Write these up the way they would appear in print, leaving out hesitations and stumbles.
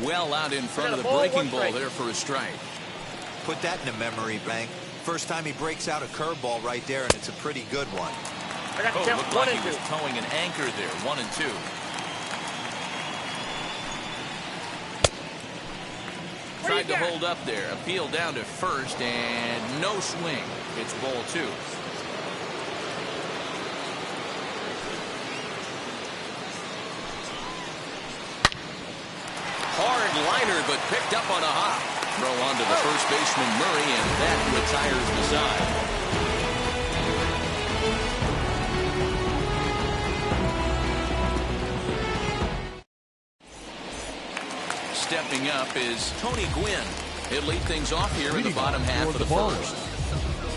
well out in front of the breaking ball there for a strike. Put that in a memory bank. First time he breaks out a curveball right there, and it's a pretty good one. Looked like he was towing an anchor there. 1-2. Tried to hold up there. Appeal down to first, and no swing. It's ball 2. Hard liner, but picked up on a hop. Throw on to the first baseman, Murray, and that retires the side. Stepping up is Tony Gwynn. He'll lead things off here in the bottom half of the first.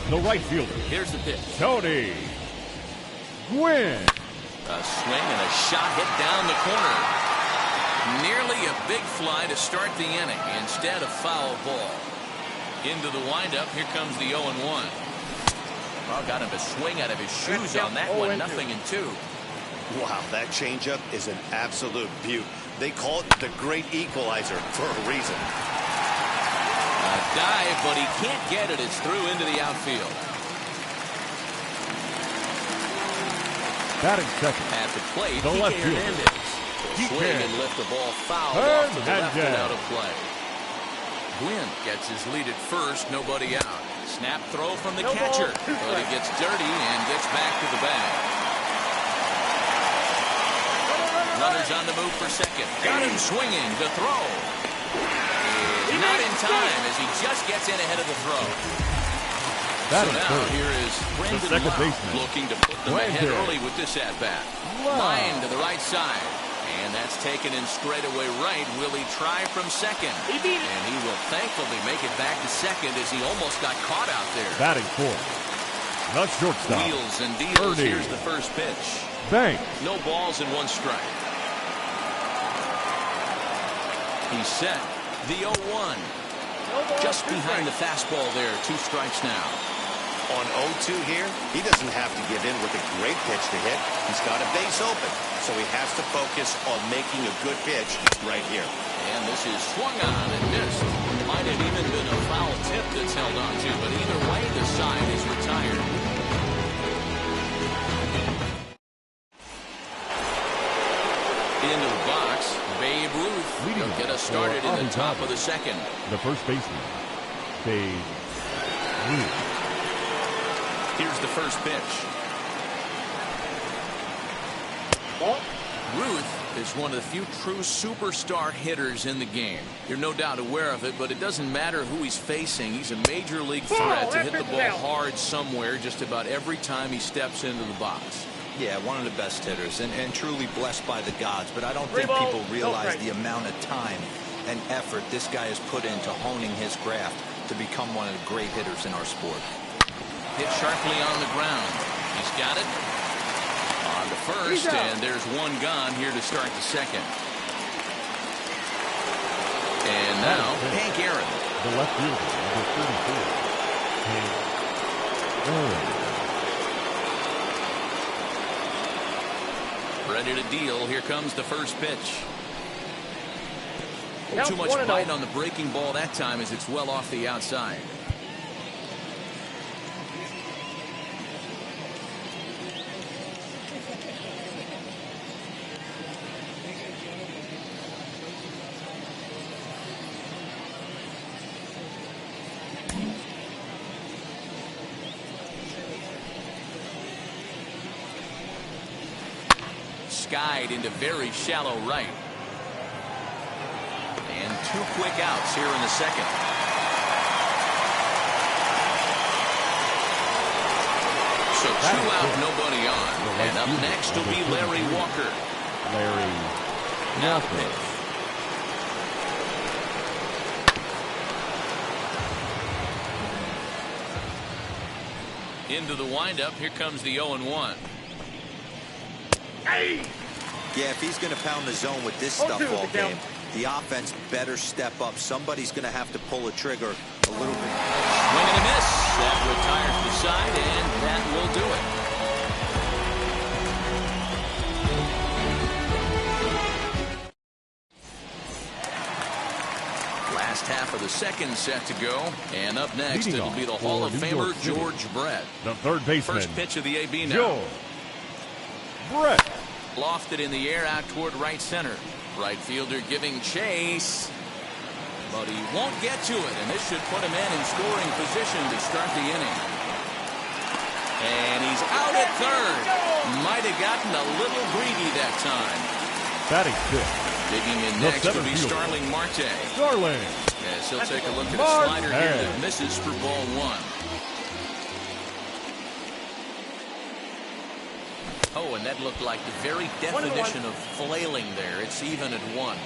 The right fielder. Here's the pitch. Tony Gwynn. A swing and a shot hit down the corner. Nearly a big fly to start the inning. Instead, a foul ball. Into the windup. Here comes the 0-1. Well, got him a swing out of his shoes on that one. 0-2. Wow, that changeup is an absolute beaut. They call it the great equalizer for a reason. A dive, but he can't get it. It's through into the outfield. Batting second. At the plate, the left fielder. Hernandez. Swing and lift the ball foul off to the left and out of play. Gwynn gets his lead at first, nobody out. Snap throw from the catcher, but he gets dirty and gets back to the bag. Runners on the move for second. Got him swinging. The throw. Not in time as he just gets in ahead of the throw. So now here is Brandon Lau looking to put them ahead early with this at-bat. Line to the right side. And that's taken in straightaway right. Will he try from second? And he will thankfully make it back to second as he almost got caught out there. Batting fourth. The shortstop. Wheels and deals. Ernie. Here's the first pitch. Bang. No balls and 1 strike. He's set. The 0-1. Just behind the fastball there. 2 strikes now. On 0-2 here, he doesn't have to give in with a great pitch to hit. He's got a base open, so he has to focus on making a good pitch right here. And this is swung on and missed. Might have even been a foul tip that's held on to, but either way, the side is retired. Into the box, Babe Ruth. He'll get us started in the top of the second. The first baseman, Babe Ruth. Here's the first pitch. Ruth is one of the few true superstar hitters in the game. You're no doubt aware of it, but it doesn't matter who he's facing. He's a major league threat to hit the ball hard somewhere just about every time he steps into the box. Yeah, one of the best hitters and truly blessed by the gods. But I don't think people realize the amount of time and effort this guy has put into honing his craft to become one of the great hitters in our sport. Hit sharply on the ground. He's got it on the first, and there's 1 gone here to start the second. And now Hank Aaron. The left fielder, number 34. Hank Aaron. Ready to deal. Here comes the first pitch. Too much bite on the breaking ball that time as it's well off the outside. Skied into very shallow right. And 2 quick outs here in the second. So 2 out, nobody on. And up next will be Larry Walker. Larry Now pitch. Into the windup. Here comes the 0-1. Yeah, if he's going to pound the zone with this stuff all game, the offense better step up. Somebody's going to have to pull a trigger a little bit. Swing and a miss. That retires the side, and that will do it. second set to go. And up next, Leading it'll off be the for Hall of New Famer York City, George Brett. the third baseman. First pitch of the AB now. George Brett. Lofted in the air out toward right center. Right fielder giving chase. But he won't get to it, and this should put him in scoring position to start the inning. And he's out at third. Might have gotten a little greedy that time. Batting fifth. Digging in The next will center be fielder. Starling Marte. Starling. Yes, he'll take a look at a Marte. slider here that misses for ball one. Oh, and that looked like the very definition of flailing there. It's even at one.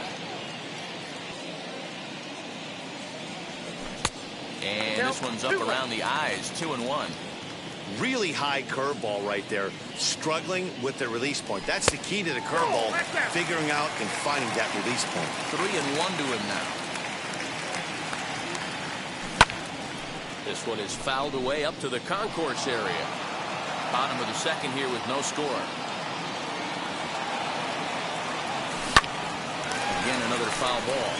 And this one's up around the eyes, 2-1. Really high curveball right there. Struggling with the release point. That's the key to the curveball. Figuring out and finding that release point. 3-1 to him now. This one is fouled away up to the concourse area. Bottom of the second here with no score. Again, another foul ball.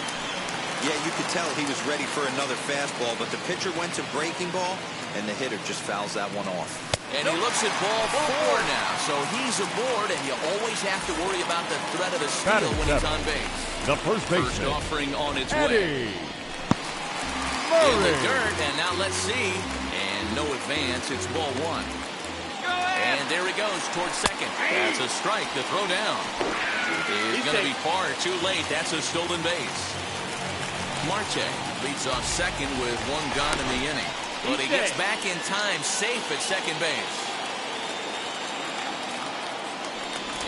Yeah, you could tell he was ready for another fastball, but the pitcher went to breaking ball, and the hitter just fouls that one off. And he looks at ball four now, so he's aboard, and you always have to worry about the threat of a steal when he's on base. The first baseman. First offering on its Eddie way. Murray. In the dirt, and now let's see. And no advance, it's ball one. And there he goes towards second. That's a strike. The throw down is going to be far too late. That's a stolen base. Marte leads off second with one gone in the inning. But he gets back in time, safe at second base.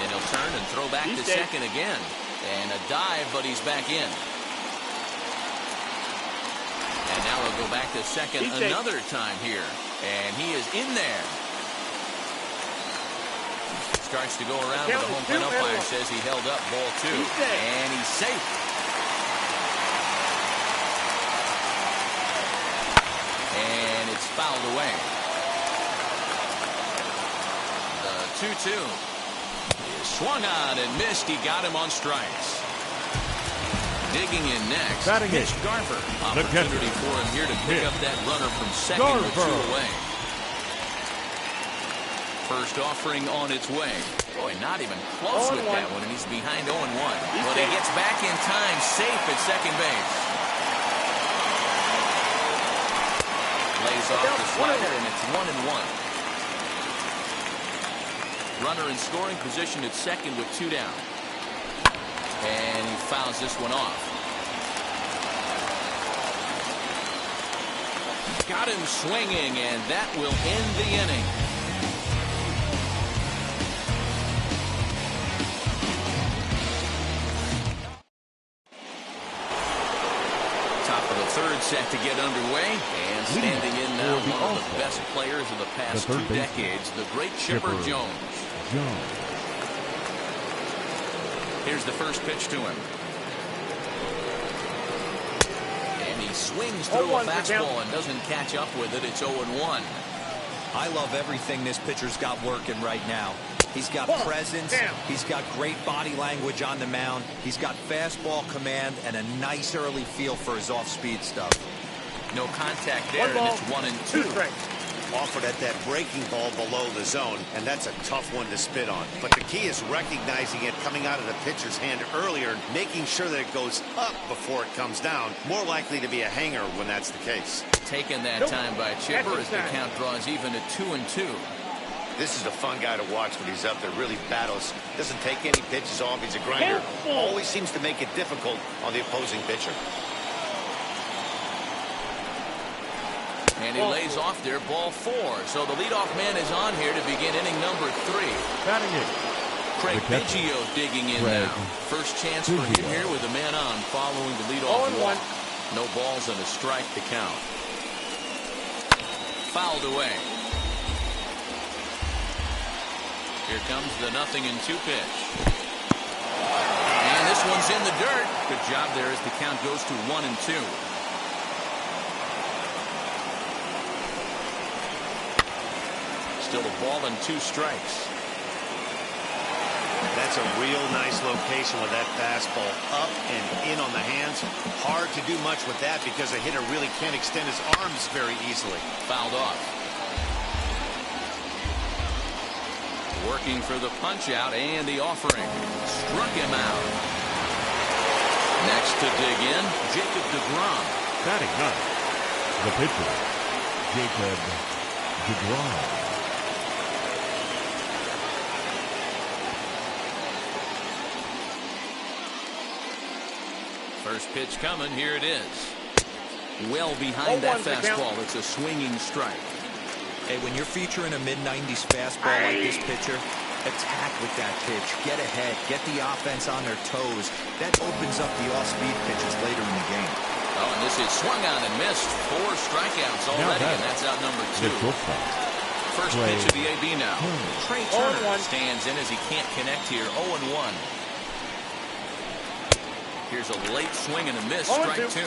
And he'll turn and throw back to second again. And a dive, but he's back in. And now he'll go back to second another time here. And he is in there. Starts to go around, but the home plate umpire says he held up ball two. And he's safe. And it's fouled away. The 2-2 is swung on and missed. He got him on strikes. Digging in next, Mitch Garver. Opportunity for him here to pick up that runner from second with two away. First offering on its way. Boy, not even close with that one, and he's behind 0-1. But he gets back in time, safe at second base. Lays off the slider, and it's 1-1. Runner in scoring position at second with two down. And he fouls this one off. Got him swinging, and that will end the inning. Third set to get underway, and standing in now one of the best players of the past 2 decades, the great Chipper Jones. Here's the first pitch to him. And he swings through a fastball and doesn't catch up with it. It's 0-1. I love everything this pitcher's got working right now. He's got presence. He's got great body language on the mound. He's got fastball command and a nice early feel for his off-speed stuff. No contact there, and it's 1-2. Offered at that breaking ball below the zone, and that's a tough one to spit on. But the key is recognizing it coming out of the pitcher's hand earlier, making sure that it goes up before it comes down. More likely to be a hanger when that's the case. Taken that time by Chipper as the count draws even at 2-2. This is a fun guy to watch when he's up there. Really battles. Doesn't take any pitches off. He's a grinder. Always seems to make it difficult on the opposing pitcher. And he lays off there, ball 4. So the leadoff man is on here to begin inning number 3. Batting it. Craig Biggio digging in now. First chance for him here with a man on following the leadoff walk. No balls and a strike to count. Fouled away. Here comes the 0-2 pitch. And this one's in the dirt. Good job there as the count goes to 1-2. Still a ball and 2 strikes. That's a real nice location with that fastball up and in on the hands. Hard to do much with that because a hitter really can't extend his arms very easily. Fouled off. Working for the punch out and the offering. Struck him out. Next to dig in, Jacob deGrom. Batting ninth, the pitcher, Jacob deGrom. First pitch coming. Here it is. Well behind that fastball. It's a swinging strike. Hey, when you're featuring a mid-90s fastball like this pitcher, attack with that pitch. Get ahead. Get the offense on their toes. That opens up the off-speed pitches later in the game. Oh, and this is swung on and missed. 4 strikeouts already, and that's out number 2. First pitch of the AB now. Trey Turner stands in as he can't connect here. 0-1. Here's a late swing and a miss. Strike 2.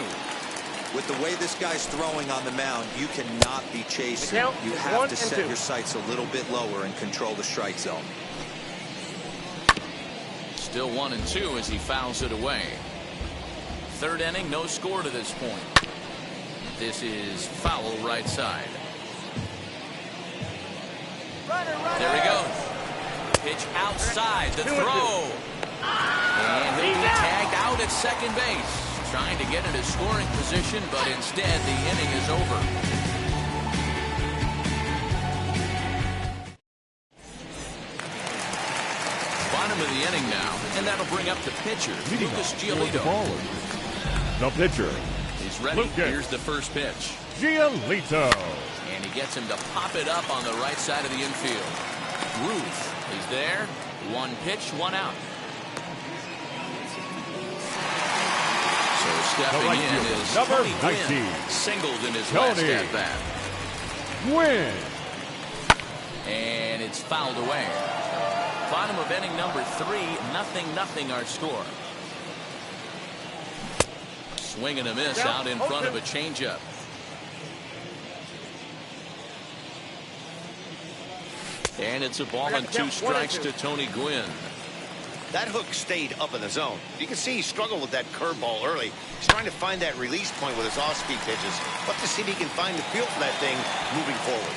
With the way this guy's throwing on the mound, you cannot be chasing. You have to set your sights a little bit lower and control the strike zone. Still 1-2 as he fouls it away. Third inning, no score to this point. This is foul right side. There he goes. Pitch outside. The throw. And he'll be tagged out at second base. Trying to get into scoring position, but instead the inning is over. Bottom of the inning now, and that'll bring up the pitcher, Lucas Giolito. The pitcher. He's ready. Here's the first pitch. Giolito. And he gets him to pop it up on the right side of the infield. Ruth is there. 1 pitch, 1 out. So stepping in is number Tony 19. Gwynn, singled in his last at-bat. Win. And it's fouled away. Bottom of inning number 3, 0-0 our score. Swing and a miss out in front of a changeup. And it's a ball and 2 strikes to Tony Gwynn. That hook stayed up in the zone. You can see he struggled with that curveball early. He's trying to find that release point with his off-speed pitches. But to see if he can find the feel for that thing moving forward.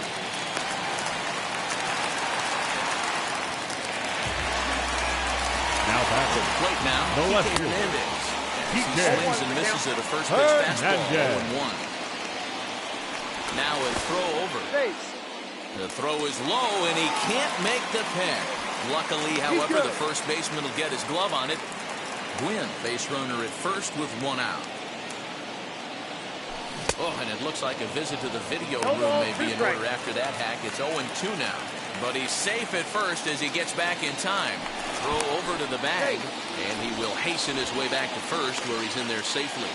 Now back to the plate now. The left fielder. Hernandez. He swings and misses at a first pitch fastball. 0-1. Now a throw over. The throw is low, and he can't make the pick. Luckily, however, the first baseman will get his glove on it. Gwynn, base runner at first with 1 out. Oh, and it looks like a visit to the video room may be in order after that hack. It's 0-2 now. But he's safe at first as he gets back in time. Throw over to the bag, and he will hasten his way back to first where he's in there safely.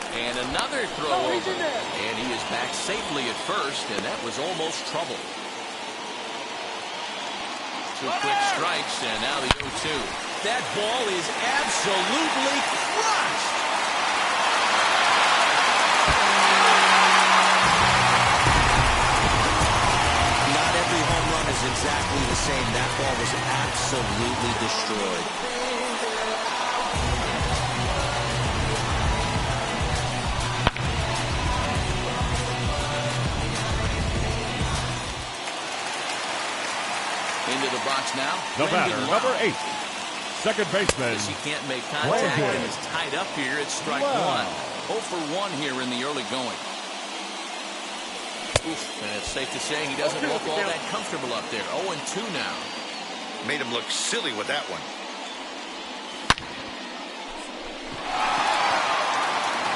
And another throw over. And he is back safely at first, and that was almost trouble. 2 quick strikes, and now the 0-2. That ball is absolutely crushed. Not every home run is exactly the same. That ball was absolutely destroyed. Into the box now. The batter, number 8. Second baseman. He can't make contact and is tied up here. It's strike 1. 0 for 1 here in the early going. Oof, and it's safe to say he doesn't look all that comfortable up there. 0-2 now. Made him look silly with that one.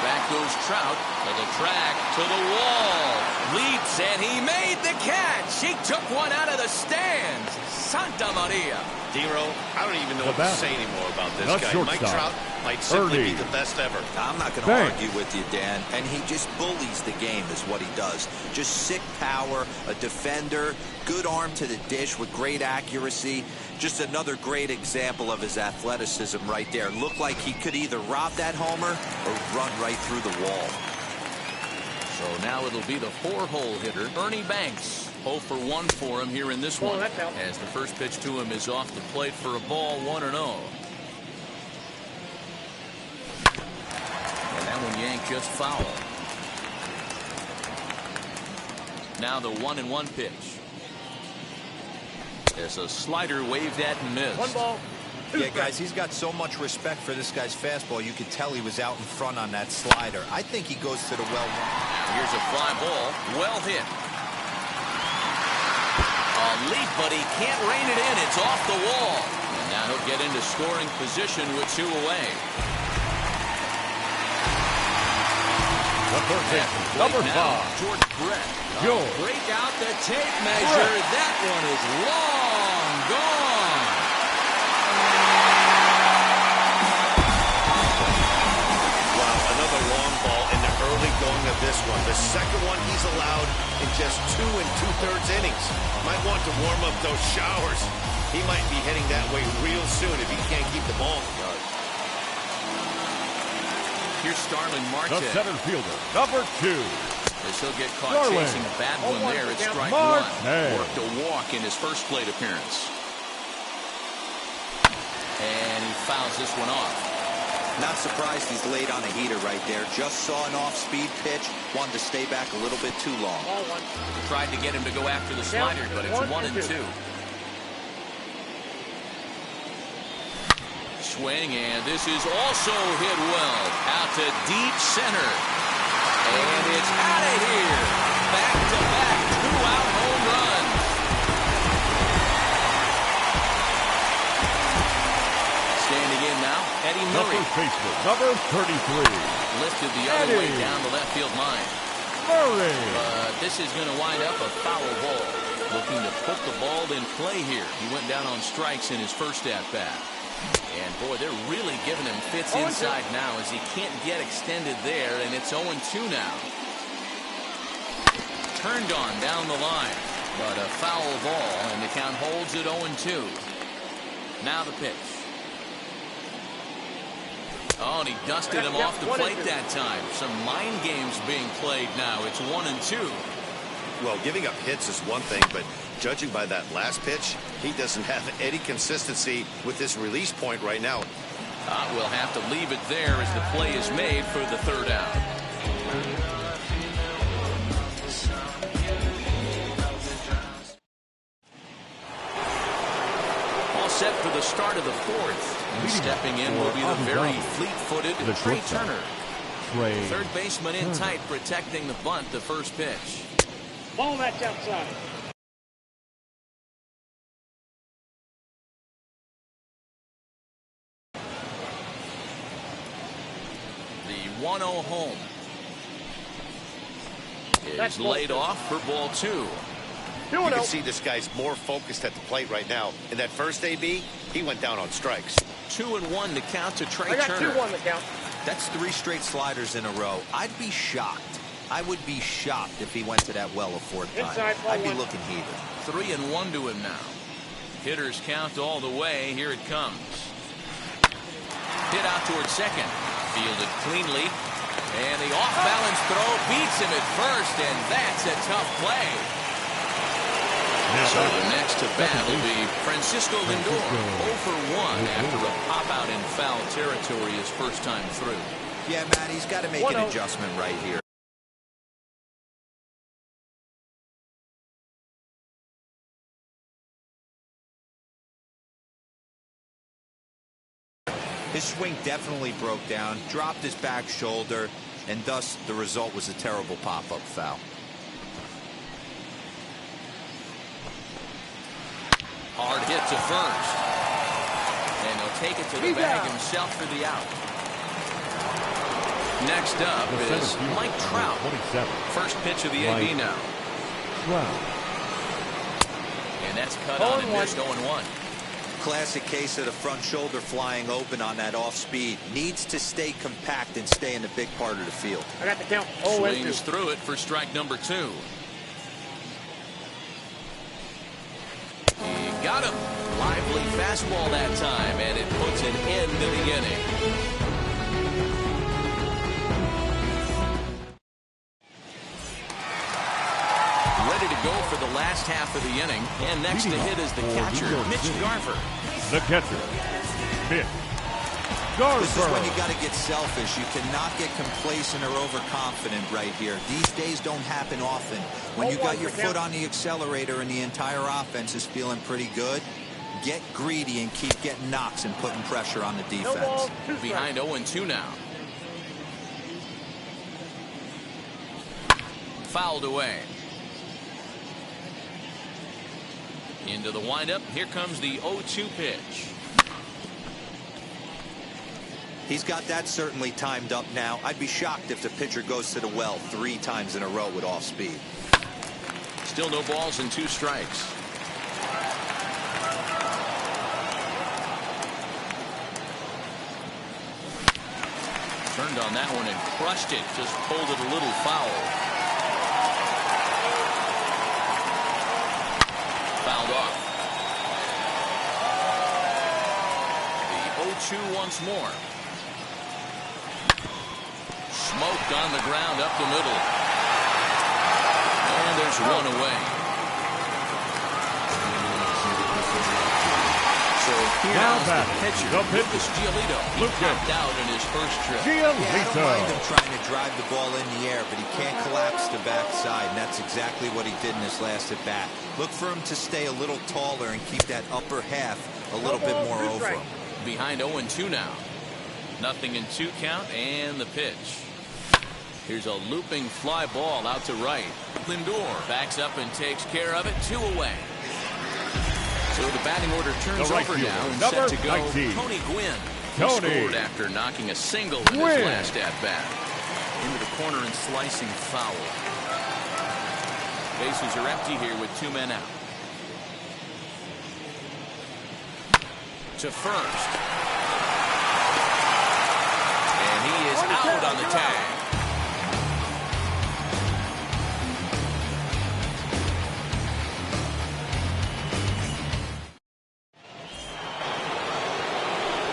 Back goes Trout to the track, to the wall. Leaps, and he made the catch. He took one out of the stands. Santa Maria. D-Row, I don't even know what to say anymore about this guy. Mike Trout might simply be the best ever. I'm not going to argue with you, Dan. And he just bullies the game is what he does. Just sick power, a defender, good arm to the dish with great accuracy. Just another great example of his athleticism right there. Looked like he could either rob that homer or run right through the wall. So now it'll be the 4-hole hitter, Ernie Banks. 0 for 1 for him here in this one. As the first pitch to him is off the plate for a ball, 1-0. And that one yanked just foul. Now the 1-1 pitch. It's a slider waved at and missed. 1 ball. Yeah, guys, he's got so much respect for this guy's fastball. You could tell he was out in front on that slider. I think he goes to the well. Now here's a fly ball. Well hit. A leap, but he can't rein it in. It's off the wall. And now he'll get into scoring position with 2 away. Number 5. George Brett. Break out the tape measure. Brett. That one is long gone. Wow, another long ball in the early going of this one. The second one he's allowed in just 2 2/3 innings. Might want to warm up those showers. He might be heading that way real soon if he can't keep the ball in the yard. Here's Starlin Marte. The center fielder, number 2. As he'll get caught Starlin. chasing a bad one there. It's strike Marte. 1. Worked a walk in his first plate appearance. And he fouls this one off. Not surprised he's late on a heater right there. Just saw an off-speed pitch. Wanted to stay back a little bit too long. Tried to get him to go after the slider, but it's 1-2. Swing, and this is also hit well. Out to deep center. And it's out of here. Back-to-back 2-out home runs. Standing in now, Eddie Murray. The first baseman, number 33. Lifted the other way down the left field line. Murray. But this is going to wind up a foul ball. Looking to put the ball in play here. He went down on strikes in his first at-bat. And, boy, they're really giving him fits inside now as he can't get extended there, and it's 0-2 now. Turned on down the line, but a foul ball, and the count holds at 0-2. Now the pitch. Oh, and he dusted him off the plate that time. Some mind games being played now. It's 1-2. Well, giving up hits is one thing, but judging by that last pitch, he doesn't have any consistency with this release point right now. We'll have to leave it there as the play is made for the 3rd out. All set for the start of the 4th. And stepping in will be the very fleet-footed Trey Turner. Third baseman in tight, protecting the bunt, the first pitch. Ball that's outside. The 1-0 home is laid off for ball 2. You can see this guy's more focused at the plate right now. In that first AB, he went down on strikes. 2-1 to count to Trey I got Turner. 2-1 to count. That's 3 straight sliders in a row. I'd be shocked. I would be shocked if he went to that well a 4th time. Inside, I'd be 1-1. looking heated. 3-1 to him now. Hitters count all the way. Here it comes. Hit out towards second. Fielded cleanly. And the off-balance throw beats him at first, and that's a tough play. So the next to bat will be Francisco Lindor. 0 for 1 after a pop-out in foul territory his first time through. Yeah, Matt, he's got to make an adjustment right here. His swing definitely broke down, dropped his back shoulder, and thus the result was a terrible pop-up foul. Hard hit to first. And he'll take it to the bag himself for the out. Next up is Mike Trout. 27. First pitch of the AB now. Trout. And that's cut on and missed 0-1. Classic case of the front shoulder flying open on that off speed. Needs to stay compact and stay in the big part of the field. I got the count. Swings through it for strike number 2. He got him. Lively fastball that time, and it puts an end to the inning. ready to go for the last half of the inning. And next to hit is the catcher, Mitch Garver. The catcher, Mitch Garver. This is when you got to get selfish. You cannot get complacent or overconfident right here. These days don't happen often. When you got your foot on the accelerator and the entire offense is feeling pretty good, get greedy and keep getting knocks and putting pressure on the defense. Behind 0-2 now. Fouled away. Into the windup. Here comes the 0-2 pitch. He's got that certainly timed up now. I'd be shocked if the pitcher goes to the well 3 times in a row with off speed. Still no balls and 2 strikes. Turned on that one and crushed it. Just pulled it a little foul. Fouled off. The 0-2 once more. Smoked on the ground up the middle. And there's one away. So here Now the pitcher, Lucas Giolito. He popped out in his first trip. Yeah, I don't mind him trying to drive the ball in the air, but he can't collapse the backside, and that's exactly what he did in his last at bat. Look for him to stay a little taller and keep that upper half a little bit more over him. Behind 0-2 now. 0-2 count and the pitch. Here's a looping fly ball out to right. Lindor backs up and takes care of it. 2 away. So the batting order turns over now and set to go 19. Tony Gwynn. He scored after knocking a single in his last at-bat. Into the corner and slicing foul. Bases are empty here with 2 men out. To first. And he is out on the tag.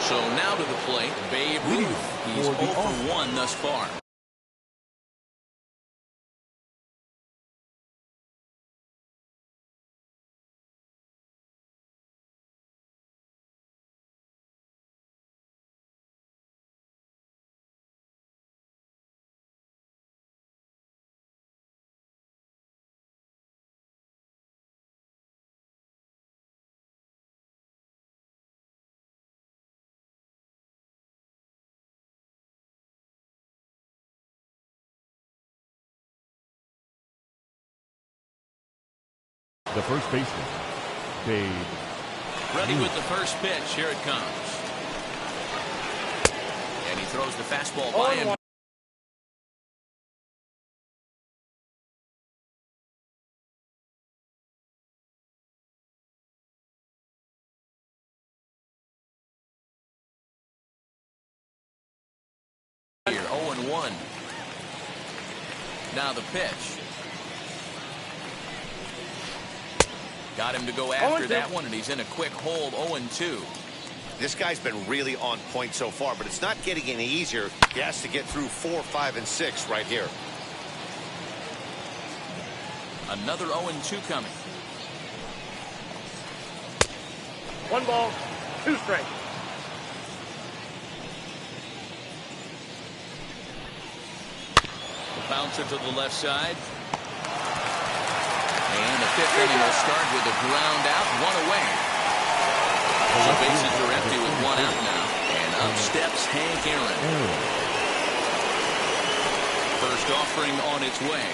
So now to the plate, Babe Ruth. He's 0 for 1 thus far. The first baseman, Babe. Ready with the first pitch. Here it comes. And he throws the fastball by him. Here, 0-1. Now the pitch. Got him to go after that one, and he's in a quick hold. 0-2. This guy's been really on point so far, but it's not getting any easier. He has to get through 4, 5, and 6 right here. Another 0-2 coming. 1 ball, 2 strikes. The bouncer to the left side. And the 5th inning will start with a ground out, 1 away. The bases are empty with 1 out now. And up steps Hank Aaron. First offering on its way.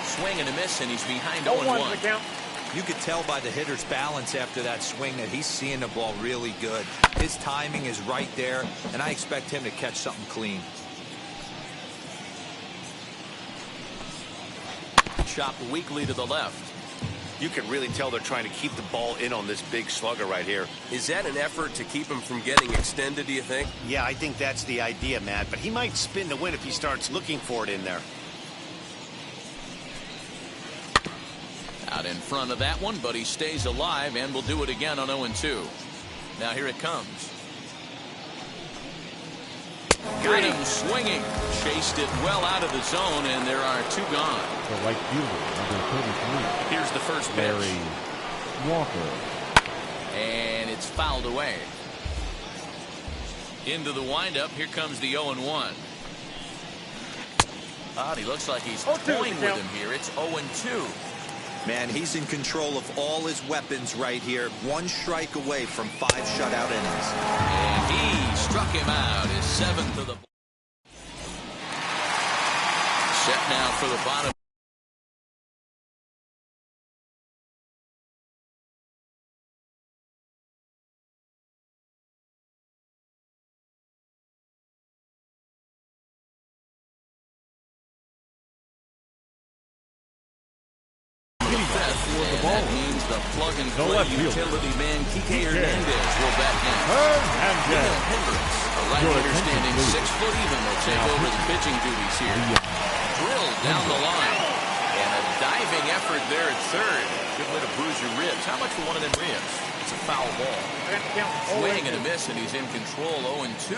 Swing and a miss, and he's behind 0-1. You could tell by the hitter's balance after that swing that he's seeing the ball really good. His timing is right there, and I expect him to catch something clean. Chopped weakly to the left. You can really tell they're trying to keep the ball in on this big slugger right here. Is that an effort to keep him from getting extended, do you think? Yeah, I think that's the idea, Matt. But he might spin to win if he starts looking for it in there. Out in front of that one, but he stays alive and will do it again on 0-2. Now here it comes. Got him swinging. Chased it well out of the zone, and there are two gone. The right fielder, number 33. Here's the first pitch. Larry Walker. And it's fouled away. Into the windup. Here comes the 0-1. He looks like he's toying with him here. It's 0-2. Man, he's in control of all his weapons right here. One strike away from 5 shutout innings. And he struck him out. His 7th of the ball. Set now for the bottom. That means the plug-and-play utility man, Kike Hernandez, will bat now. A right-hander standing 6 foot even will take over the pitching duties here. Drilled down the line. And a diving effort there at third. Good way to bruise your ribs. How much for one of them ribs? It's a foul ball. Swing and a miss, and he's in control. 0-2.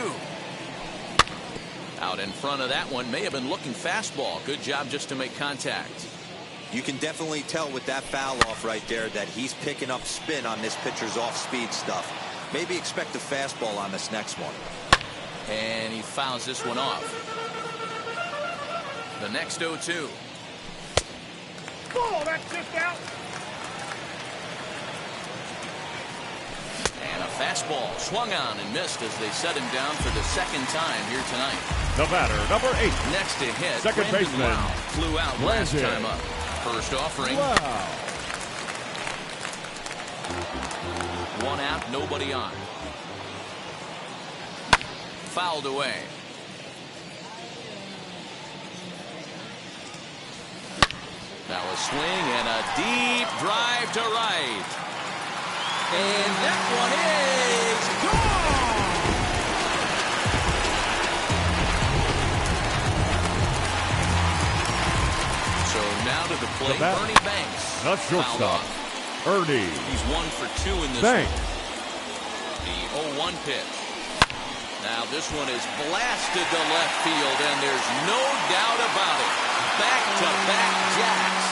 Out in front of that one. May have been looking fastball. Good job just to make contact. You can definitely tell with that foul off right there that he's picking up spin on this pitcher's off-speed stuff. Maybe expect a fastball on this next one. And he fouls this one off. The next 0-2. Ball, that's just out. And a fastball swung on and missed as they set him down for the 2nd time here tonight. The batter, number 8. Next to hit, second baseman. Wow flew out last time up. First offering. Wow. 1 out, nobody on. Fouled away. Now a swing and a deep drive to right. And that one is gone! So now to the plate, Ernie Banks. Not shortstop. Ernie. He's 1 for 2 in this Banks. one. The 0-1 pitch. Now this one is blasted to left field, and there's no doubt about it. Back-to-back jacks.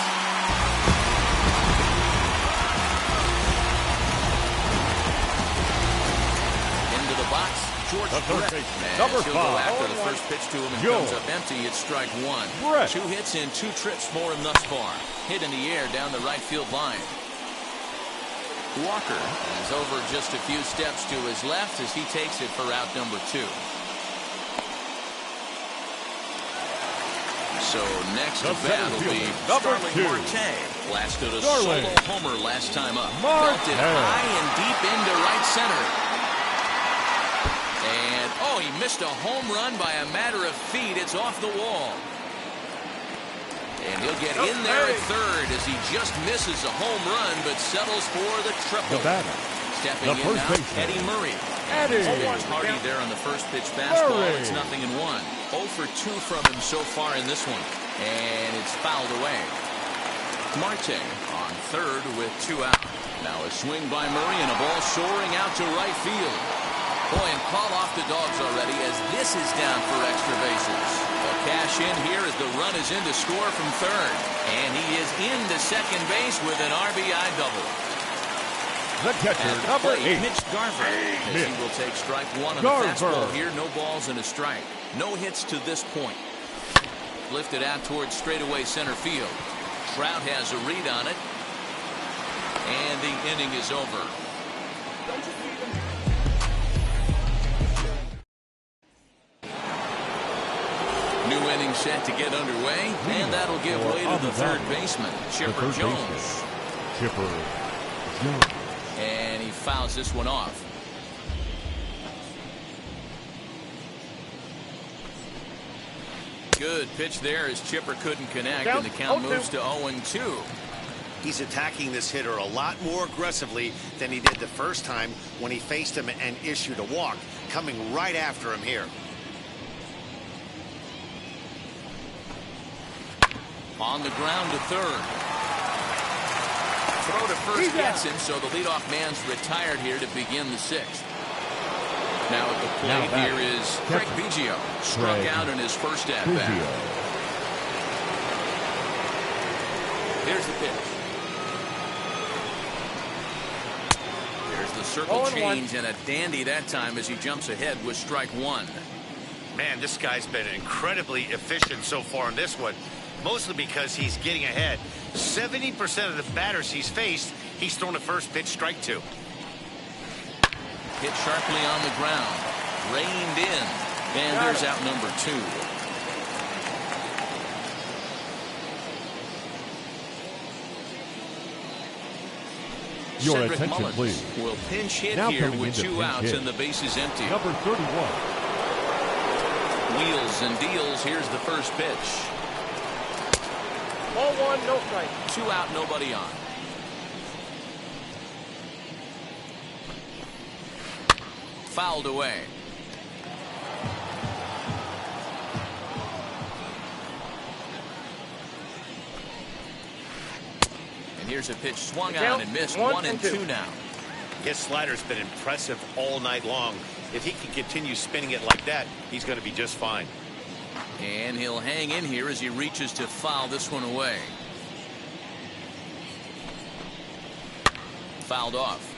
Into the box, George Brett. Number 5. Go after the first pitch to him and comes up empty. It's strike 1. Brett. 2 hits in 2 trips for him thus far. Hit in the air down the right field line. Walker is over just a few steps to his left as he takes it for out number 2. So next to bat will be Starling Marte. Blasted a solo homer last time up. Belted high and deep into right center. And he missed a home run by a matter of feet. It's off the wall. And he'll get in there at third as he just misses a home run, but settles for the triple. Stepping in now, Eddie Murray. It's Hardy there on the first pitch fastball. It's 0-1. 0 for 2 from him so far in this one. And it's fouled away. Marte on third with 2 out. Now a swing by Murray and a ball soaring out to right field. Boy, and call off the dogs already as this is down for extra bases. A cash in here as the run is in to score from third. And he is into second base with an RBI double. The catcher, number 8. Mitch Garver. As he will take strike 1 on the fastball here. No balls and a strike. No hits to this point. Lifted out towards straightaway center field. Trout has a read on it. And the inning is over. New inning set to get underway. And that'll give way to the third baseman, Chipper Jones. Chipper Jones. And he fouls this one off. Good pitch there as Chipper couldn't connect, and the count moves to 0-2. He's attacking this hitter a lot more aggressively than he did the first time when he faced him and issued a walk, coming right after him here. On the ground to third. Throw to first gets him, so the leadoff man's retired here to begin the 6th. Now at the plate here is Craig Biggio. Struck out in his first at-bat. Here's the pitch. There's the circle change and a dandy that time as he jumps ahead with strike one. Man, this guy's been incredibly efficient so far in this one, mostly because he's getting ahead. 70% of the batters he's faced, he's thrown a first pitch strike to. Hit sharply on the ground. Reined in. And there's out number two. Your Cedric attention, Mullins please. will pinch hit Now here coming with into 2 pinch outs hit. and the bases empty. Number 31. Wheels and deals. Here's the first pitch. Ball 1, no strike. 2 out, nobody on. Fouled away. And here's a pitch swung on and missed. 1 and 2 now. His slider's been impressive all night long. If he can continue spinning it like that, he's going to be just fine. And he'll hang in here as he reaches to foul this one away. Fouled off.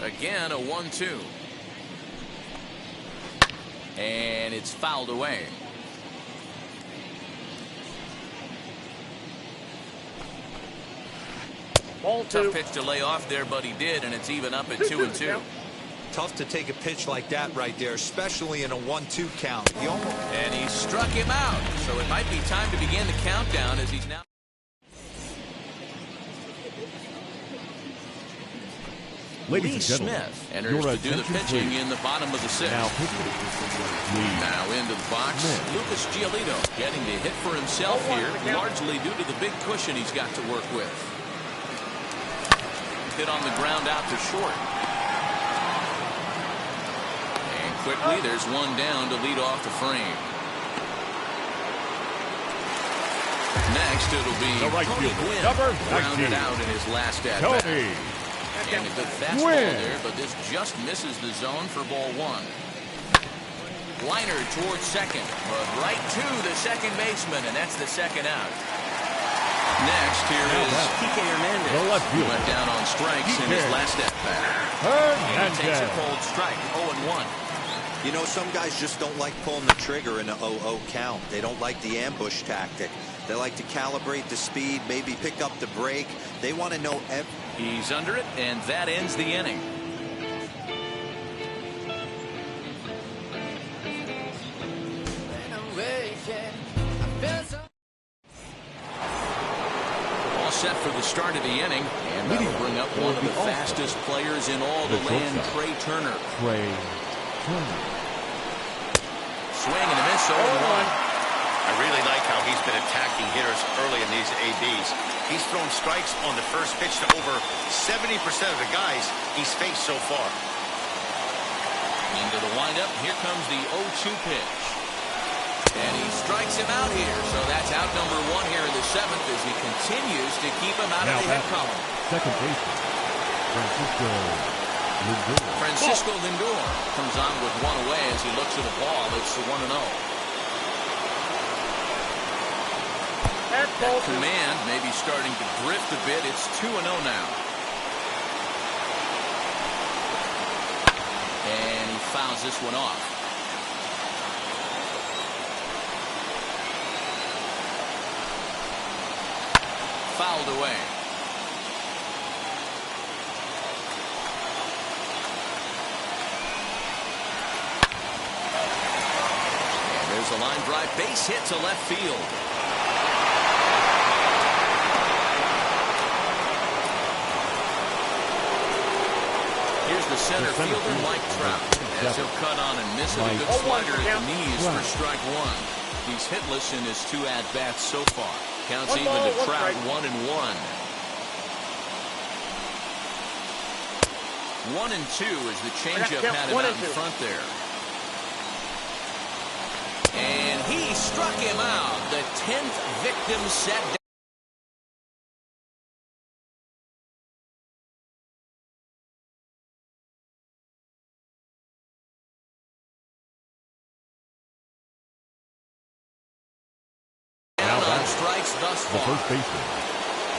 Again, a 1-2. And it's fouled away. Ball 2. Tough pitch to lay off there, but he did, and it's even up at 2-2. Tough to take a pitch like that right there, especially in a 1-2 count. And he struck him out, so it might be time to begin the countdown as he's now. Ladies and gentlemen, Smith enters to do the pitching please. in the bottom of the 6th. Now pitching. Now into the box, Smith. Lucas Giolito getting to hit for himself here, largely due to the big cushion he's got to work with. Hit on the ground out to short. And quickly, there's one down to lead off the frame. Next, it'll be The right Tony fielder, Gwynn, number grounded 19. out in his last at-bat. Tony. And a good fastball Gwynn. there, but this just misses the zone for ball 1. Liner towards second, but right to the second baseman, and that's the second out. Next, here is Kike The Hernandez. left He fielder. went down on strikes in his Kike last at-bat. And he takes a Hernandez. cold strike, 0-1. You know, some guys just don't like pulling the trigger in a 0-0 count. They don't like the ambush tactic. They like to calibrate the speed, maybe pick up the break. They want to know every. He's under it, and that ends the inning. All set for the start of the inning, and that'll bring up one of the fastest players in all the land, Trey Turner. Trey Turner. Swing and a miss, 0-1. I really like how he's been attacking hitters early in these ABs. He's thrown strikes on the first pitch to over 70% of the guys he's faced so far. Into the windup, here comes the 0-2 pitch. And he strikes him out here, so that's out number 1 here in the 7th as he continues to keep him out Now of the hit batting, column. second baseman, Francisco Lindor. Francisco Lindor comes on with 1 away as he looks at the ball. It's the 1-0. That command may be starting to drift a bit. It's 2-0 now. And he fouls this one off. Fouled away. And there's a line drive base hit to left field. Here's the center fielder, Mike Trout, as he'll cut on and miss it. A good slider at the knees for strike 1. He's hitless in his 2 at-bats so far. Counts even to Trout, 1-1. 1-2 as the changeup had him out in front there. And he struck him out. The 10th victim set. on strikes thus The far. first baseman.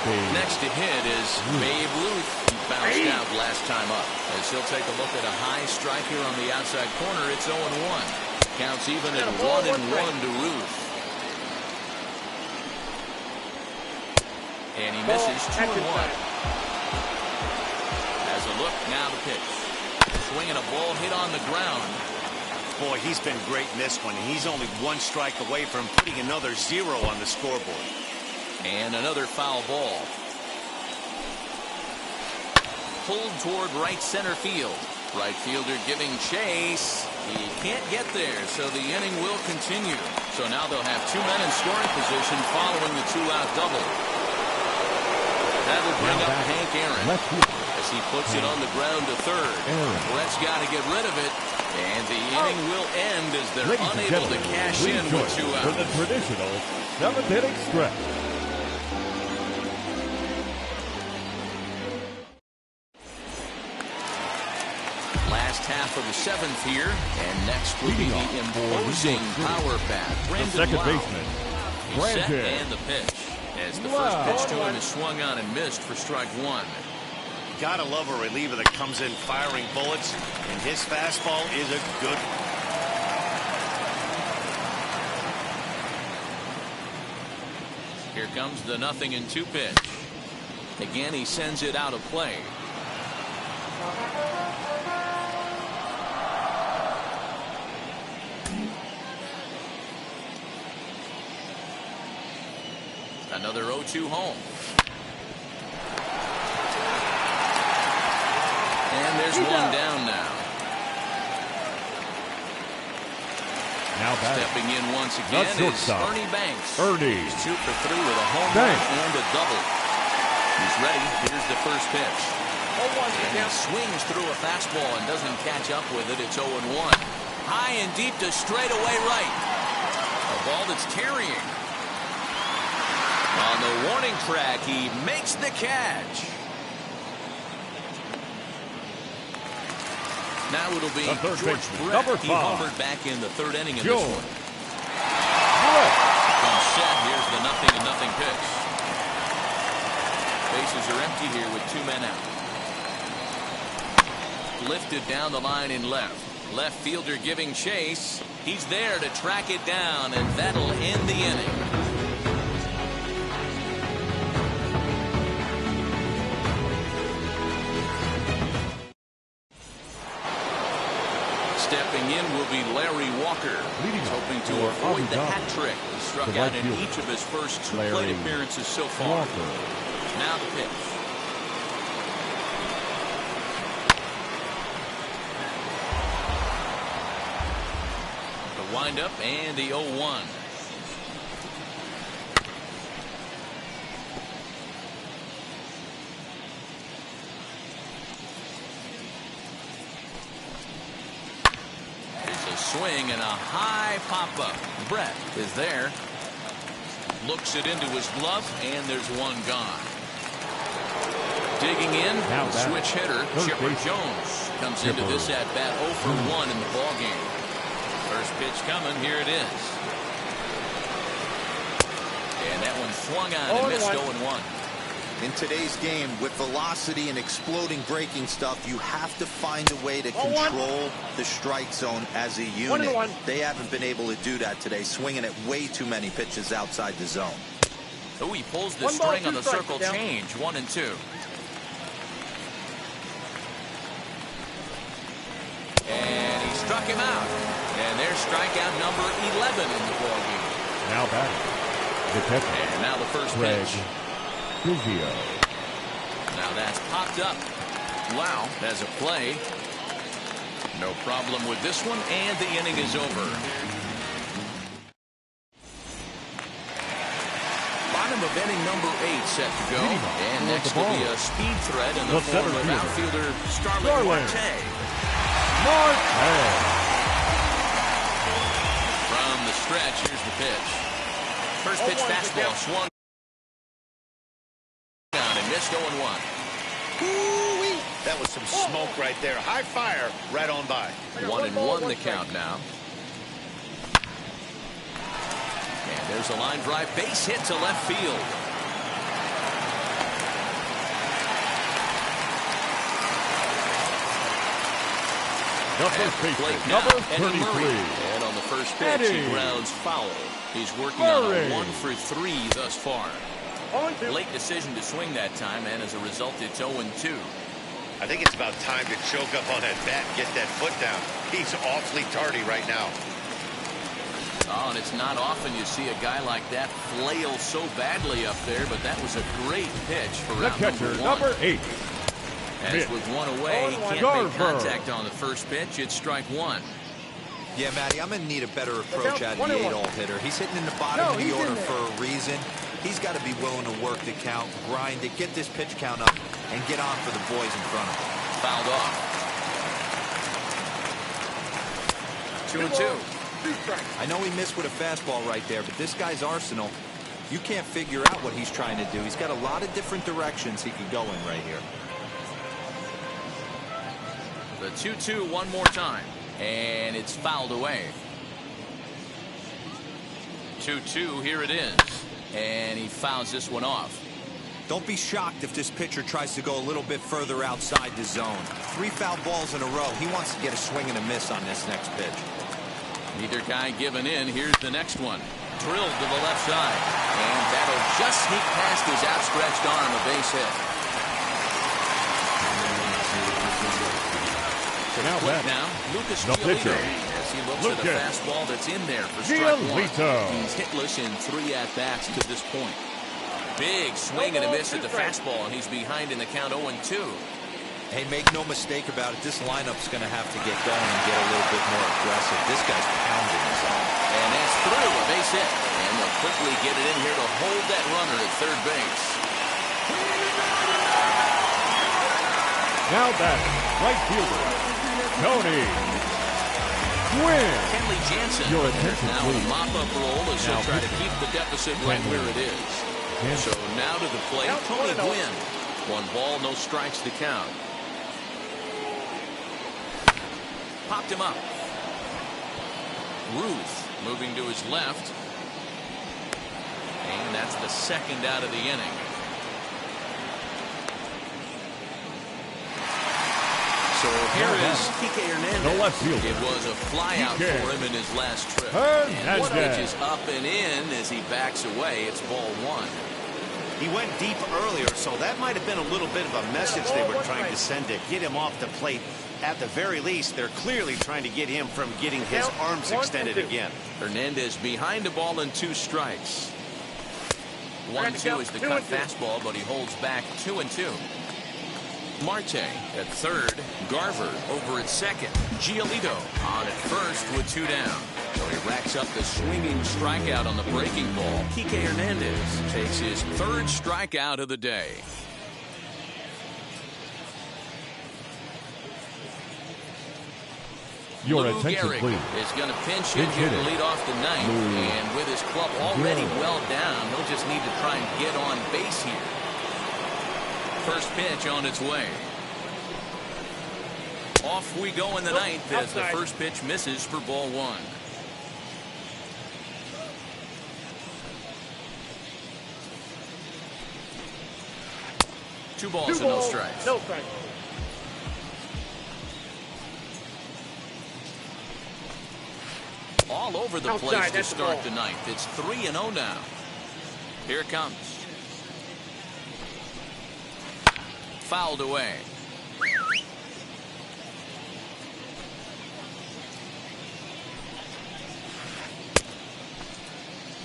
Babe Next to hit is Babe Ruth. He bounced out last time up. As he'll take a look at a high strike here on the outside corner, it's 0-1. Counts even at 1-1 to Ruth. And he misses 2-1. As a look, now the pitch. Swinging a ball hit on the ground. Boy, he's been great in this one. He's only one strike away from putting another 0 on the scoreboard. And another foul ball. Pulled toward right center field. Right fielder giving chase. He can't get there, so the inning will continue. So now they'll have 2 men in scoring position following the 2-out double. That'll bring up Hank Aaron as he puts it on the ground to third. Brett's got to get rid of it, and the inning will end as they're unable to cash in with 2 outs. For the traditional 7th inning stretch. Last half of the 7th here, and next will be the imposing power bat. The second baseman, Set Brandon. and the pitch. As the first pitch to him is swung on and missed for strike 1. Gotta love a reliever that comes in firing bullets, and his fastball is a good one. Here comes the 0-2 pitch. Again, he sends it out of play. Another 0-2 home. And there's one down now. Now batting. Stepping in once again is Ernie Banks. He's 2 for 3 with a home run and a double. He's ready. Here's the first pitch. And he swings through a fastball and doesn't catch up with it. It's 0-1. High and deep to straightaway right. A ball that's carrying. On the warning track, he makes the catch. Now it'll be George Brett. He homered back in the 3rd inning of this one. Comes set. Here's the 0-0 pitch. Bases are empty here with 2 men out. Lifted down the line in left. Left fielder giving chase. He's there to track it down, and that'll end the inning. Stepping in will be Larry Walker. He's hoping to avoid the hat trick. He struck out in each of his first 2 plate appearances so far. Now the pitch. The windup and the 0-1. Swing and a high pop-up. Brett is there. Looks it into his glove, and there's one gone. Digging in, switch hitter, Chipper Jones comes into this at-bat 0 for 1 in the ballgame. First pitch coming, here it is. And that one swung on and missed 0-1. In today's game, with velocity and exploding breaking stuff, you have to find a way to control the strike zone as a unit. They haven't been able to do that today, swinging at way too many pitches outside the zone. Oh, he pulls the string on the circle change, 1-2. And he struck him out. And there's strikeout number 11 in the ballgame. Now batting. The catcher. And now the first pitch. Now that's popped up. Wow, as a play. No problem with this one, and the inning is over. Bottom of inning number 8 set to go. And next will be a speed threat in the form of outfielder Starling Marte. From the stretch, here's the pitch. First pitch fastball swung. Missed 0-1. That was some smoke right there. High fire right on by. 1-1 the count now. And There's a line drive base hit to left field. The first baseman, Now, number Eddie 33. Murray. And on the first pitch, he grounds foul. He's working on a 1-for-3 thus far. Late decision to swing that time, and as a result, it's 0-2. I think it's about time to choke up on that bat and get that foot down. He's awfully tardy right now. Oh, and it's not often you see a guy like that flail so badly up there, but that was a great pitch for The round catcher, number 1. number 8. As with one away, he can't make contact on the first pitch. It's strike 1. Yeah, Matty, I'm going to need a better approach out of the 8-hole hitter. He's hitting in the bottom of the order for a reason. He's got to be willing to work the count, grind it, get this pitch count up, and get on for the boys in front of him. Fouled off. 2-2. I know he missed with a fastball right there, but this guy's arsenal, you can't figure out what he's trying to do. He's got a lot of different directions he could go in right here. The 2-2 one more time, and it's fouled away. 2-2, here it is, and he fouls this one off. Don't be shocked if this pitcher tries to go a little bit further outside the zone. 3 foul balls in a row. He wants to get a swing and a miss on this next pitch. Neither guy giving in. Here's the next one. Drilled to the left side, and that'll just sneak past his outstretched arm, a base hit. Now that Lucas the pitcher, as he looks at a fastball that's in there for strike 1. He's hitless in 3 at-bats to this point. Big swing and a miss at the fastball, and he's behind in the count 0-2. Hey, make no mistake about it. This lineup's going to have to get going and get a little bit more aggressive. This guy's pounding us out. And that's through, a base hit. And they'll quickly get it in here to hold that runner at third base. Now back, right fielder, Tony Gwynn. Kenley Jansen Your attention, now in a mop-up role as he'll try to keep the deficit right where it is. So now to the plate, Tony Gwynn. 1 ball, no strikes to count. Popped him up. Ruth moving to his left. And that's the second out of the inning. So here is Kike Hernandez. The left fielder. It was a flyout for him in his last trip. Hernandez. And one pitch is up and in as he backs away. It's ball 1. He went deep earlier, so that might have been a little bit of a message they were trying to send to get him off the plate. At the very least, they're clearly trying to get him from getting his arms extended again. Hernandez behind the ball and 2 strikes. 1-2 is the cut fastball, but he holds back 2-2. Marte at third. Garver over at second. Giolito on at first with 2 down. So he racks up the swinging strikeout on the breaking ball. Kike Hernandez takes his 3rd strikeout of the day. Your Lou attention, Gehrig please. is going to pinch hit here to lead off the 9th. And with his club already well down, he'll just need to try and get on base here. First pitch on its way. Off we go in the 9th as the first pitch misses for ball 1. Two balls and no strikes. No strikes. All over the place to start the 9th. It's 3-0 now. Here it comes. Fouled away.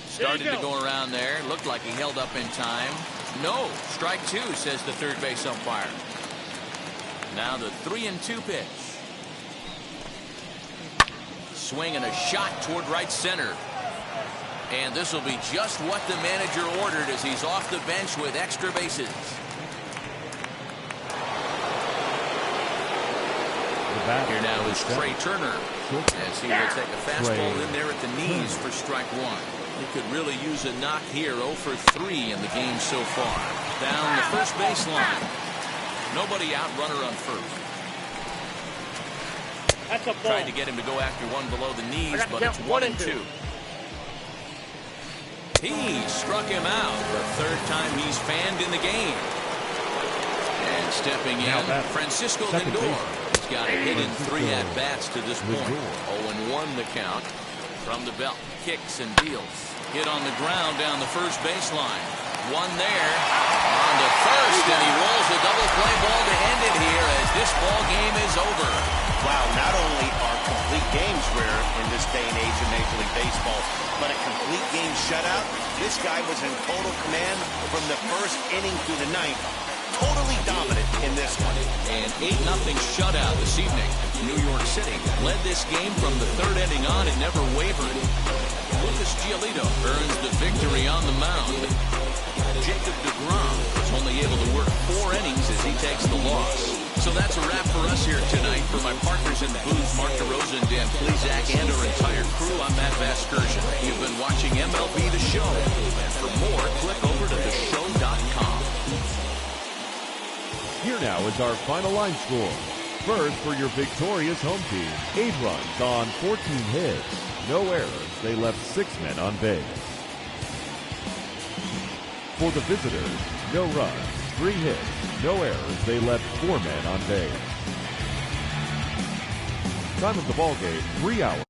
Started to go around there. Looked like he held up in time. No. Strike 2, says the third base umpire. Now the 3-2 pitch. Swing and a shot toward right center. And this will be just what the manager ordered as he's off the bench with extra bases. Here now is Trey Turner as he will take a fastball in there at the knees for strike 1. He could really use a knock here. 0 for 3 in the game so far. Down the first baseline. Nobody out, runner on first. That's a ball. Tried to get him to go after one below the knees, but it's 1-2. He struck him out. The third time he's fanned in the game. And stepping in, Francisco Lindor. He's got a hit in 3 at-bats to this point. 0-1 the count from the belt. Kicks and deals. Hit on the ground down the first baseline. One there on the first, and he rolls a double play ball to end it here as this ball game is over. Wow, not only are complete games rare in this day and age of Major League Baseball, but a complete game shutout. This guy was in total command from the first inning through the ninth. Totally dominant in this one. An 8-0 shutout this evening. New York City led this game from the third inning on and never wavered. Lucas Giolito earns the victory on the mound. Jacob deGrom was only able to work 4 innings as he takes the loss. So that's a wrap for us here tonight. For my partners in the booth, Mark DeRosa and Dan Plesac, and our entire crew, I'm Matt Vasgersian. You've been watching MLB The Show. And for more, click over to theshow.com. Here now is our final line score. First, for your victorious home team, 8 runs on 14 hits. No errors. They left 6 men on base. For the visitors, no runs, 3 hits, no errors. They left 4 men on base. Time of the ball game, 3 hours.